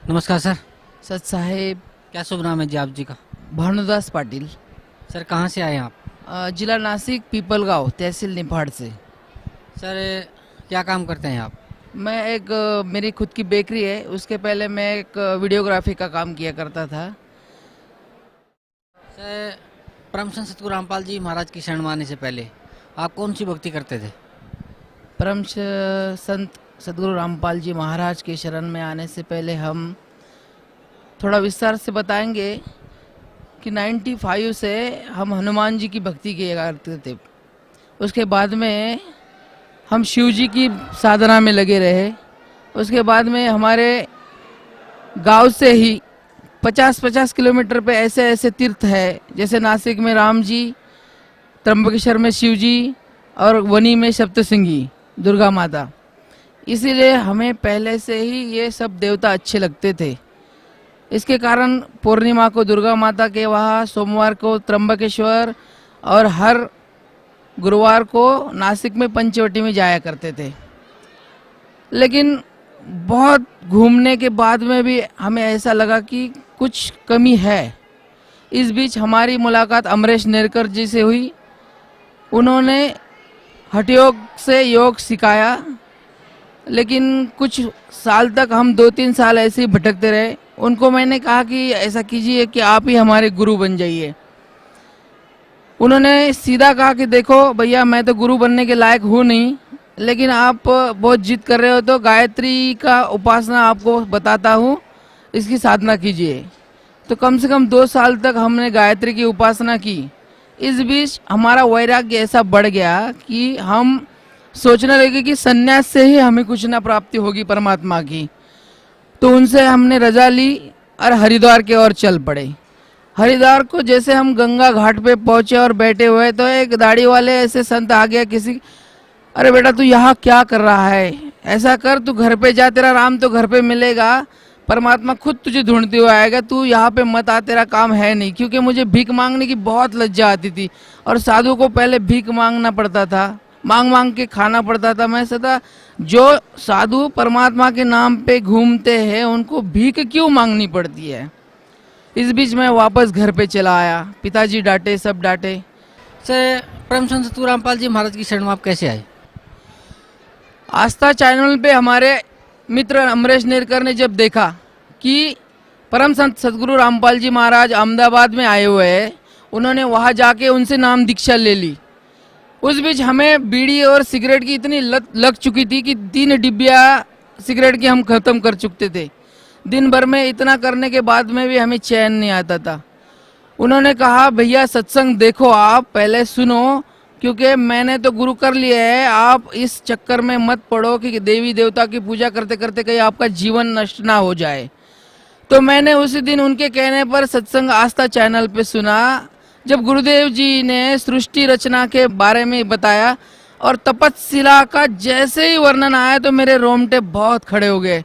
नमस्कार सर। सच साहेब। क्या शुभ नाम है जी आप जी का? भानुदास पाटिल। सर कहाँ से आए हैं आप? जिला नासिक, पीपलगांव, तहसील निफाड़ से। सर क्या काम करते हैं आप? मैं एक मेरी खुद की बेकरी है, उसके पहले मैं एक वीडियोग्राफी का काम किया करता था। सर परम संत सतगुरु रामपाल जी महाराज की शरण में आने से पहले आप कौन सी भक्ति करते थे? संत सदगुरु रामपाल जी महाराज के शरण में आने से पहले हम थोड़ा विस्तार से बताएंगे कि 95 से हम हनुमान जी की भक्ति किया करते थे। उसके बाद में हम शिव जी की साधना में लगे रहे। उसके बाद में हमारे गांव से ही 50-50 किलोमीटर पे ऐसे ऐसे तीर्थ है, जैसे नासिक में राम जी, त्र्यंबकेश्वर में शिव जी और वनी में सप्तशृंगी दुर्गा माता। इसीलिए हमें पहले से ही ये सब देवता अच्छे लगते थे। इसके कारण पूर्णिमा को दुर्गा माता के वहाँ, सोमवार को त्र्यंबकेश्वर और हर गुरुवार को नासिक में पंचवटी में जाया करते थे। लेकिन बहुत घूमने के बाद में भी हमें ऐसा लगा कि कुछ कमी है। इस बीच हमारी मुलाकात अमरेश नेरकर जी से हुई। उन्होंने हठयोग से योग सिखाया, लेकिन कुछ साल तक हम 2-3 साल ऐसे ही भटकते रहे। उनको मैंने कहा कि ऐसा कीजिए कि आप ही हमारे गुरु बन जाइए। उन्होंने सीधा कहा कि देखो भैया, मैं तो गुरु बनने के लायक हूँ नहीं, लेकिन आप बहुत जिद कर रहे हो तो गायत्री का उपासना आपको बताता हूँ, इसकी साधना कीजिए। तो कम से कम 2 साल तक हमने गायत्री की उपासना की। इस बीच हमारा वैराग्य ऐसा बढ़ गया कि हम सोचने लगे कि सन्यास से ही हमें कुछ ना प्राप्ति होगी परमात्मा की। तो उनसे हमने रजा ली और हरिद्वार के ओर चल पड़े। हरिद्वार को जैसे हम गंगा घाट पे पहुंचे और बैठे हुए तो एक दाढ़ी वाले ऐसे संत आ गया किसी, अरे बेटा तू यहाँ क्या कर रहा है, ऐसा कर तू घर पे जा, तेरा राम तो घर पे मिलेगा, परमात्मा खुद तुझे ढूंढते हुए आएगा, तू यहाँ पे मत आ, तेरा काम है नहीं। क्योंकि मुझे भीख मांगने की बहुत लज्जा आती थी और साधु को पहले भीख मांगना पड़ता था, मांग मांग के खाना पड़ता था। मैं सोचा जो साधु परमात्मा के नाम पे घूमते हैं उनको भीख क्यों मांगनी पड़ती है। इस बीच मैं वापस घर पे चला आया। पिताजी डांटे, सब डांटे। सर परम संत सतगुरु रामपाल जी महाराज की शरण में आप कैसे आए? आस्था चैनल पे हमारे मित्र अमरेश नेरकर ने जब देखा कि परम संत सतगुरु रामपाल जी महाराज अहमदाबाद में आए हुए हैं, उन्होंने वहाँ जाके उनसे नाम दीक्षा ले ली। उस बीच हमें बीड़ी और सिगरेट की इतनी लत लग चुकी थी कि 3 डिब्बिया सिगरेट की हम ख़त्म कर चुके थे। दिन भर में इतना करने के बाद में भी हमें चैन नहीं आता था। उन्होंने कहा भैया सत्संग देखो, आप पहले सुनो, क्योंकि मैंने तो गुरु कर लिया है, आप इस चक्कर में मत पड़ो कि देवी देवता की पूजा करते करते कहीं आपका जीवन नष्ट ना हो जाए। तो मैंने उसी दिन उनके कहने पर सत्संग आस्था चैनल पे सुना, जब गुरुदेव जी ने सृष्टि रचना के बारे में बताया और तपस्शिला का जैसे ही वर्णन आया तो मेरे रोंगटे बहुत खड़े हो गए।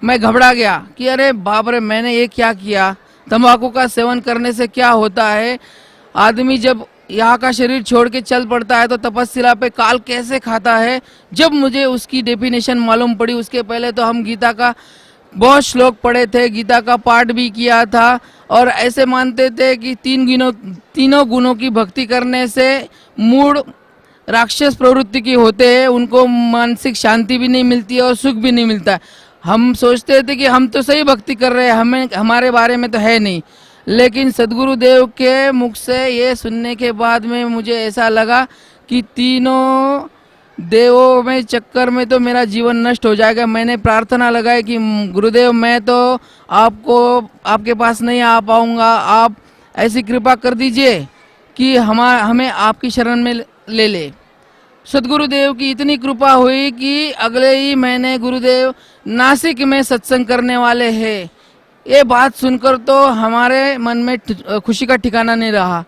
मैं घबरा गया कि अरे बाप रे, मैंने ये क्या किया। तंबाकू का सेवन करने से क्या होता है, आदमी जब यहाँ का शरीर छोड़ के चल पड़ता है तो तपस्शिला पे काल कैसे खाता है। जब मुझे उसकी डेफिनेशन मालूम पड़ी, उसके पहले तो हम गीता का बहुत श्लोक पढ़े थे, गीता का पाठ भी किया था और ऐसे मानते थे कि तीनों गुणों की भक्ति करने से मूड राक्षस प्रवृत्ति की होते हैं, उनको मानसिक शांति भी नहीं मिलती है और सुख भी नहीं मिलता है। हम सोचते थे कि हम तो सही भक्ति कर रहे हैं, हमें हमारे बारे में तो है नहीं। लेकिन सदगुरुदेव के मुख से ये सुनने के बाद में मुझे ऐसा लगा कि तीनों देवों में चक्कर में तो मेरा जीवन नष्ट हो जाएगा। मैंने प्रार्थना लगाई कि गुरुदेव मैं तो आपके पास नहीं आ पाऊंगा, आप ऐसी कृपा कर दीजिए कि हमें आपकी शरण में ले। सदगुरुदेव की इतनी कृपा हुई कि अगले ही महीने गुरुदेव नासिक में सत्संग करने वाले हैं। ये बात सुनकर तो हमारे मन में खुशी का ठिकाना नहीं रहा।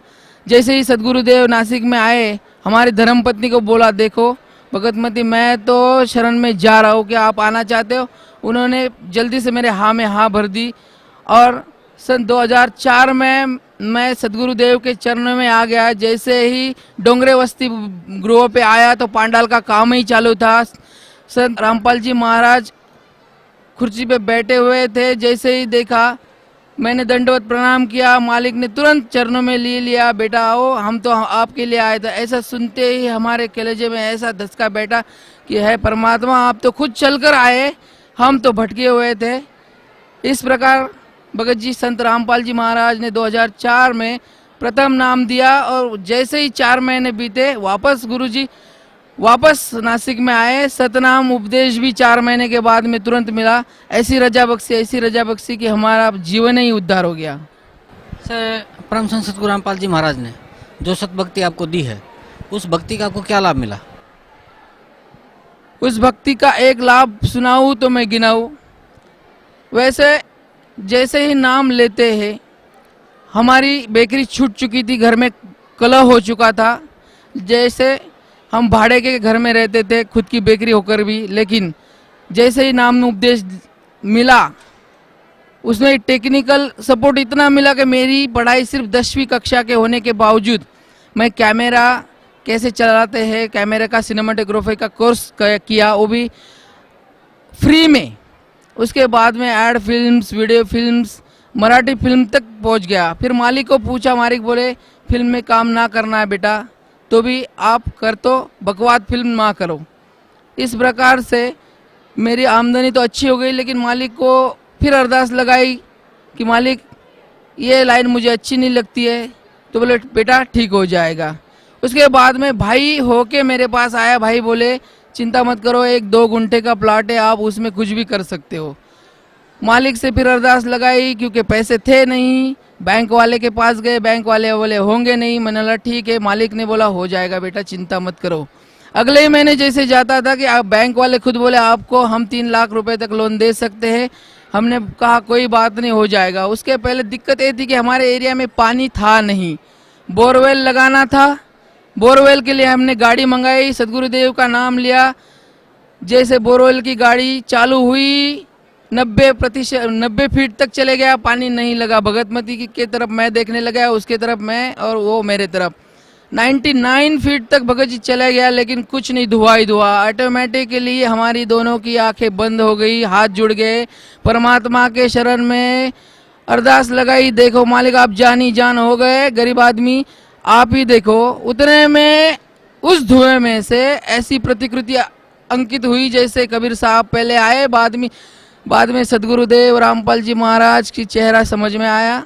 जैसे ही सदगुरुदेव नासिक में आए, हमारी धर्मपत्नी को बोला देखो भगतमती, मैं तो शरण में जा रहा हूँ, क्या आप आना चाहते हो। उन्होंने जल्दी से मेरे हाँ में हाँ भर दी और सन 2004 में मैं सदगुरुदेव के चरणों में आ गया। जैसे ही डोंगरे वस्ती गृह पे आया तो पांडाल का काम ही चालू था। संत रामपाल जी महाराज कुर्सी पे बैठे हुए थे। जैसे ही देखा मैंने दंडवत प्रणाम किया, मालिक ने तुरंत चरणों में ले लिया, बेटा आओ हम तो आपके लिए आए थे। ऐसा सुनते ही हमारे कलेजे में ऐसा धक्का बैठा कि है परमात्मा, आप तो खुद चलकर आए, हम तो भटके हुए थे। इस प्रकार भगत जी संत रामपाल जी महाराज ने 2004 में प्रथम नाम दिया और जैसे ही 4 महीने बीते वापस नासिक में आए। सतनाम उपदेश भी 4 महीने के बाद में तुरंत मिला। ऐसी रजा बख्शी कि हमारा जीवन ही उद्धार हो गया। सर, परम संत सतगुरु रामपाल जी महाराज ने जो सतभक्ति आपको दी है, उस भक्ति का आपको क्या लाभ मिला? उस भक्ति का एक लाभ सुनाऊं तो मैं गिनाऊं। वैसे जैसे ही नाम लेते हैं, हमारी बेकरी छूट चुकी थी, घर में कलह हो चुका था। जैसे हम भाड़े के घर में रहते थे, खुद की बेकरी होकर भी, लेकिन जैसे ही नाम उपदेश मिला, उसमें टेक्निकल सपोर्ट इतना मिला कि मेरी पढ़ाई सिर्फ 10वीं कक्षा के होने के बावजूद मैं कैमरा कैसे चलाते हैं, कैमरे का सिनेमाटोग्राफी का कोर्स किया, वो भी फ्री में। उसके बाद में ad films, video films, Marathi film तक पहुंच गया। फिर मालिक को पूछा, मालिक बोले फिल्म में काम ना करना है बेटा, तो भी आप कर तो बकवाद फिल्म ना करो। इस प्रकार से मेरी आमदनी तो अच्छी हो गई, लेकिन मालिक को फिर अरदास लगाई कि मालिक ये लाइन मुझे अच्छी नहीं लगती है, तो बोले बेटा ठीक हो जाएगा। उसके बाद में भाई होके मेरे पास आया, भाई बोले चिंता मत करो, 1-2 घंटे का प्लाट है, आप उसमें कुछ भी कर सकते हो। मालिक से फिर अरदास लगाई, क्योंकि पैसे थे नहीं, बैंक वाले के पास गए, बैंक वाले बोले होंगे नहीं। मैंने बोला ठीक है, मालिक ने बोला हो जाएगा बेटा, चिंता मत करो। अगले ही महीने जैसे जाता था कि आप बैंक वाले खुद बोले आपको हम 3 लाख रुपए तक लोन दे सकते हैं। हमने कहा कोई बात नहीं, हो जाएगा। उसके पहले दिक्कत ये थी कि हमारे एरिया में पानी था नहीं, बोरवेल लगाना था। बोरवेल के लिए हमने गाड़ी मंगाई, सदगुरुदेव का नाम लिया। जैसे बोरवेल की गाड़ी चालू हुई, 90 फीट तक चले गया, पानी नहीं लगा। भगतमती की तरफ मैं देखने लगा, उसके तरफ मैं और वो मेरे तरफ। 99 फीट तक भगत जी चला गया, लेकिन कुछ नहीं, धुआं ही धुआं। ऑटोमेटिकली हमारी दोनों की आंखें बंद हो गई, हाथ जुड़ गए, परमात्मा के शरण में अरदास लगाई। देखो मालिक आप जान ही जान हो गए, गरीब आदमी आप ही देखो। उतने में उस धुएं में से ऐसी प्रतिकृति अंकित हुई जैसे कबीर साहब पहले आए, बाद में सदगुरुदेव रामपाल जी महाराज की चेहरा समझ में आया।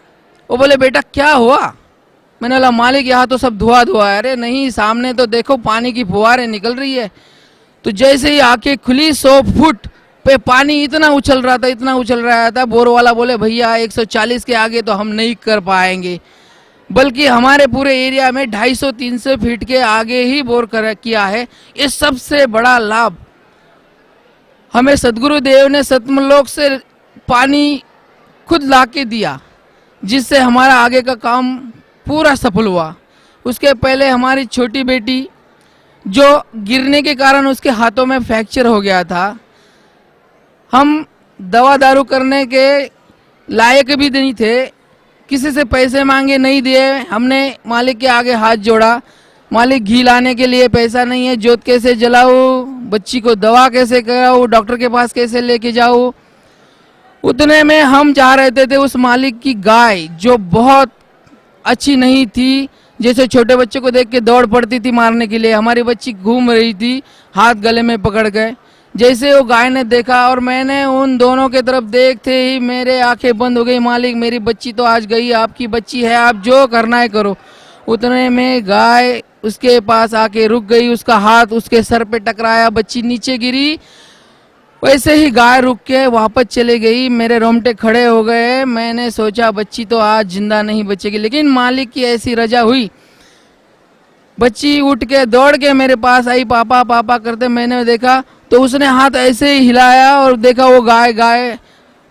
वो बोले बेटा क्या हुआ? मैंने बोला मालिक यहाँ तो सब धुआं धुआं है। अरे नहीं, सामने तो देखो पानी की फुहारें निकल रही है। तो जैसे ही आंखें खुली, 100 फुट पे पानी इतना उछल रहा था। बोर वाला बोले भैया 140 के आगे तो हम नहीं कर पाएंगे, बल्कि हमारे पूरे एरिया में 250-300 फीट के आगे ही बोर किया है। ये सबसे बड़ा लाभ हमें सदगुरुदेव ने सतमलोक से पानी खुद लाके दिया, जिससे हमारा आगे का काम पूरा सफल हुआ। उसके पहले हमारी छोटी बेटी जो गिरने के कारण उसके हाथों में फ्रैक्चर हो गया था, हम दवा दारू करने के लायक भी नहीं थे, किसी से पैसे मांगे नहीं दिए। हमने मालिक के आगे हाथ जोड़ा, मालिक घी लाने के लिए पैसा नहीं है, जोत कैसे जलाऊं, बच्ची को दवा कैसे कराऊं, डॉक्टर के पास कैसे लेके जाऊं। उतने में हम जा रहे थे उस मालिक की गाय जो बहुत अच्छी नहीं थी, जैसे छोटे बच्चे को देख के दौड़ पड़ती थी मारने के लिए, हमारी बच्ची घूम रही थी, हाथ गले में पकड़ गए। जैसे वो गाय ने देखा और मैंने उन दोनों के तरफ देखते ही मेरे आंखें बंद हो गई। मालिक मेरी बच्ची तो आज गई, आपकी बच्ची है, आप जो करना है करो। उतने में गाय उसके पास आके रुक गई, उसका हाथ उसके सर पे टकराया, बच्ची नीचे गिरी। वैसे ही गाय रुक के वापस चले गई, मेरे रोंगटे खड़े हो गए। मैंने सोचा बच्ची तो आज जिंदा नहीं बचेगी, लेकिन मालिक की ऐसी रजा हुई, बच्ची उठ के दौड़ के मेरे पास आई, पापा पापा करते। मैंने देखा तो उसने हाथ ऐसे ही हिलाया और देखा वो गाय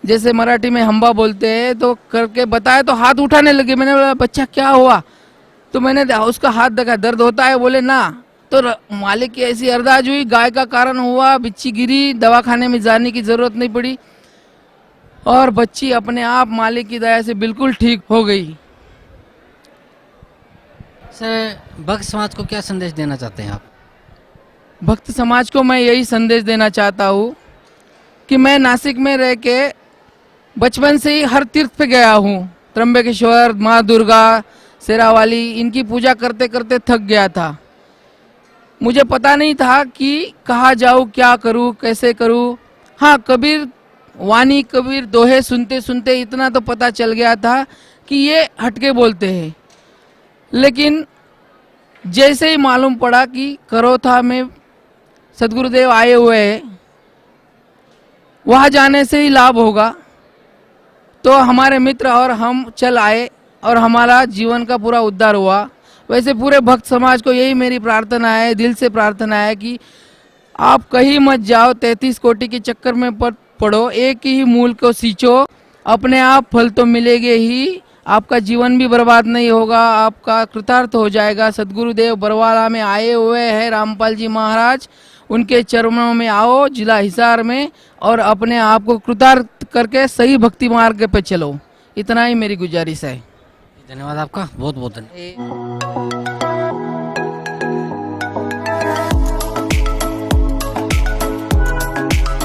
जैसे मराठी में हम्बा बोलते हैं, तो करके बताया तो हाथ उठाने लगे। मैंने बोला बच्चा क्या हुआ? तो मैंने उसका हाथ देखा, दर्द होता है? बोले ना। तो मालिक की ऐसी अरदास हुई, गाय का कारण हुआ, बच्ची गिरी, दवाखाने में जाने की जरूरत नहीं पड़ी और बच्ची अपने आप मालिक की दया से बिल्कुल ठीक हो गई। सर, भक्त समाज को क्या संदेश देना चाहते हैं आप? भक्त समाज को मैं यही संदेश देना चाहता हूँ कि मैं नासिक में रह के बचपन से ही हर तीर्थ पे गया हूँ। त्र्यंबकेश्वर, माँ दुर्गा, शेरावाली, इनकी पूजा करते करते थक गया था। मुझे पता नहीं था कि कहाँ जाऊँ, क्या करूँ, कैसे करूँ। हाँ, कबीर वाणी, कबीर दोहे सुनते सुनते इतना तो पता चल गया था कि ये हटके बोलते हैं। लेकिन जैसे ही मालूम पड़ा कि करोथा में सदगुरुदेव आए हुए हैं, वहाँ जाने से ही लाभ होगा, तो हमारे मित्र और हम चल आए और हमारा जीवन का पूरा उद्धार हुआ। वैसे पूरे भक्त समाज को यही मेरी प्रार्थना है, दिल से प्रार्थना है कि आप कहीं मत जाओ, 33 कोटि के चक्कर में पड़ो, एक ही मूल को सींचो, अपने आप फल तो मिलेंगे ही, आपका जीवन भी बर्बाद नहीं होगा, आपका कृतार्थ हो जाएगा। सदगुरुदेव बरवाला में आए हुए हैं रामपाल जी महाराज, उनके चरणों में आओ जिला हिसार में, और अपने आप को कृतार्थ करके सही भक्ति मार्ग पे चलो। इतना ही मेरी गुजारिश है। धन्यवाद आपका, बहुत बहुत धन्यवाद।